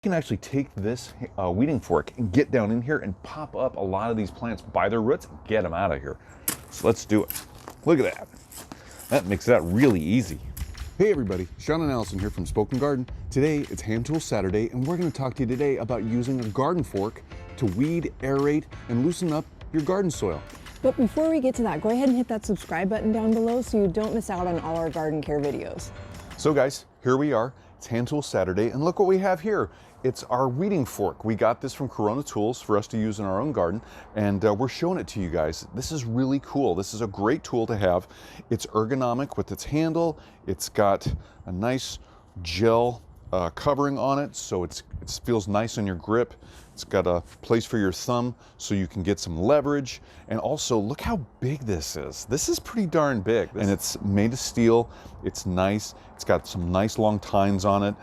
You can actually take this weeding fork and get down in here and pop up a lot of these plants by their roots and get them out of here. So let's do it. Look at that. That makes that really easy. Hey everybody, Sean and Allison here from Spoken Garden. Today it's Hand Tool Saturday and we're going to talk to you today about using a garden fork to weed, aerate, and loosen up your garden soil. But before we get to that, go ahead and hit that subscribe button down below so you don't miss out on all our garden care videos. So guys, here we are. It's Hand Tool Saturday and look what we have here. It's our weeding fork. We got this from Corona Tools for us to use in our own garden, and we're showing it to you guys. This is really cool. This is a great tool to have. It's ergonomic with its handle. It's got a nice gel covering on it, so it feels nice on your grip. It's got a place for your thumb so you can get some leverage. And also, look how big this is. This is pretty darn big. And it's made of steel. It's nice. It's got some nice long tines on it.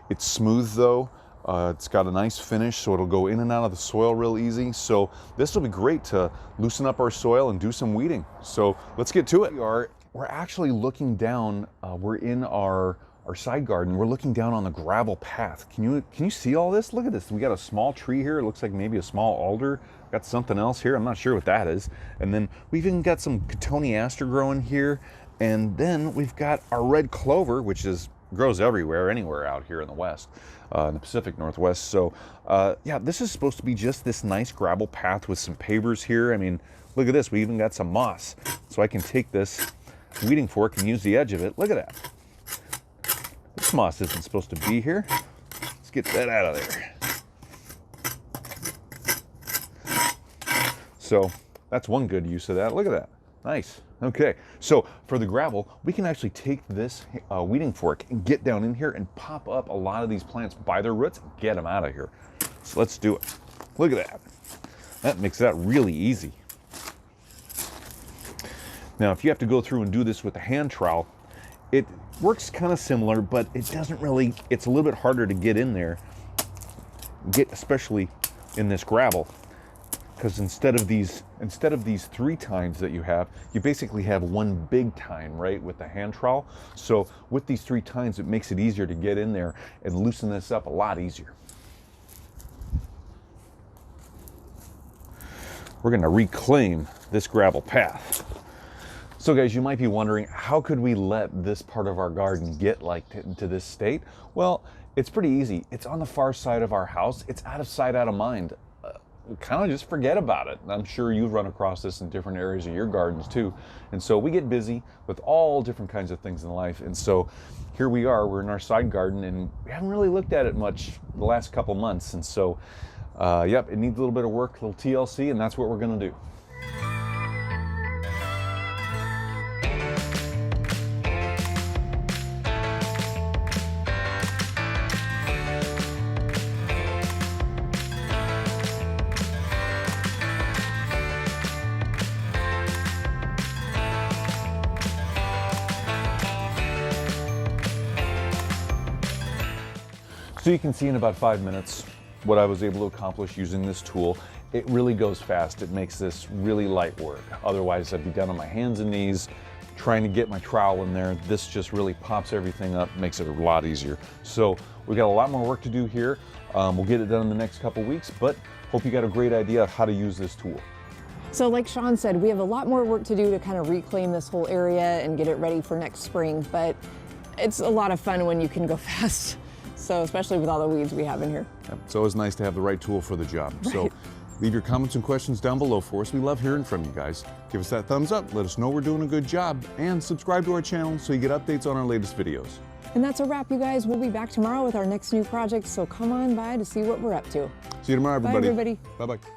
It's smooth though. It's got a nice finish, so it'll go in and out of the soil real easy. So this will be great to loosen up our soil and do some weeding. So let's get to it. We're actually looking down. We're in our side garden. We're looking down on the gravel path. Can you see all this? Look at this. We got a small tree here. It looks like maybe a small alder. Got something else here. I'm not sure what that is. And then we've even got some cotoneaster growing here. And then we've got our red clover, which grows everywhere, anywhere out here in the West, in the Pacific Northwest. So yeah, this is supposed to be just this nice gravel path with some pavers here. I mean, look at this. We even got some moss. So I can take this weeding fork and use the edge of it. Look at that. This moss isn't supposed to be here. Let's get that out of there. So that's one good use of that. Look at that. Nice. Okay, so for the gravel, we can actually take this weeding fork and get down in here and pop up a lot of these plants by their roots and get them out of here. So let's do it. Look at that. That makes that really easy. Now, if you have to go through and do this with a hand trowel, it works kind of similar, but it doesn't really, it's a little bit harder to get in there, especially in this gravel. Because instead of these 3 tines that you basically have one big tine, right, with the hand trowel. So with these 3 tines, it makes it easier to get in there and loosen this up a lot easier. We're going to reclaim this gravel path. So guys, you might be wondering, how could we let this part of our garden get to this state? Well, it's pretty easy. It's on the far side of our house. It's out of sight, out of mind. Kind of just forget about it. I'm sure you've run across this in different areas of your gardens too. And so we get busy with all different kinds of things in life. And so here we are, we're in our side garden and we haven't really looked at it much the last couple months. And so, yep, it needs a little bit of work, a little TLC, and that's what we're gonna do. So you can see in about 5 minutes what I was able to accomplish using this tool. It really goes fast. It makes this really light work. Otherwise, I'd be down on my hands and knees trying to get my trowel in there. This just really pops everything up, makes it a lot easier. So we've got a lot more work to do here. We'll get it done in the next couple weeks, but hope you got a great idea of how to use this tool. So like Sean said, we have a lot more work to do to kind of reclaim this whole area and get it ready for next spring, but it's a lot of fun when you can go fast. So especially with all the weeds we have in here. It's always nice to have the right tool for the job. Right. So leave your comments and questions down below for us. We love hearing from you guys. Give us that thumbs up, let us know we're doing a good job, and subscribe to our channel so you get updates on our latest videos. And that's a wrap, you guys. We'll be back tomorrow with our next new project, so come on by to see what we're up to. See you tomorrow, everybody. Bye, everybody. Bye-bye.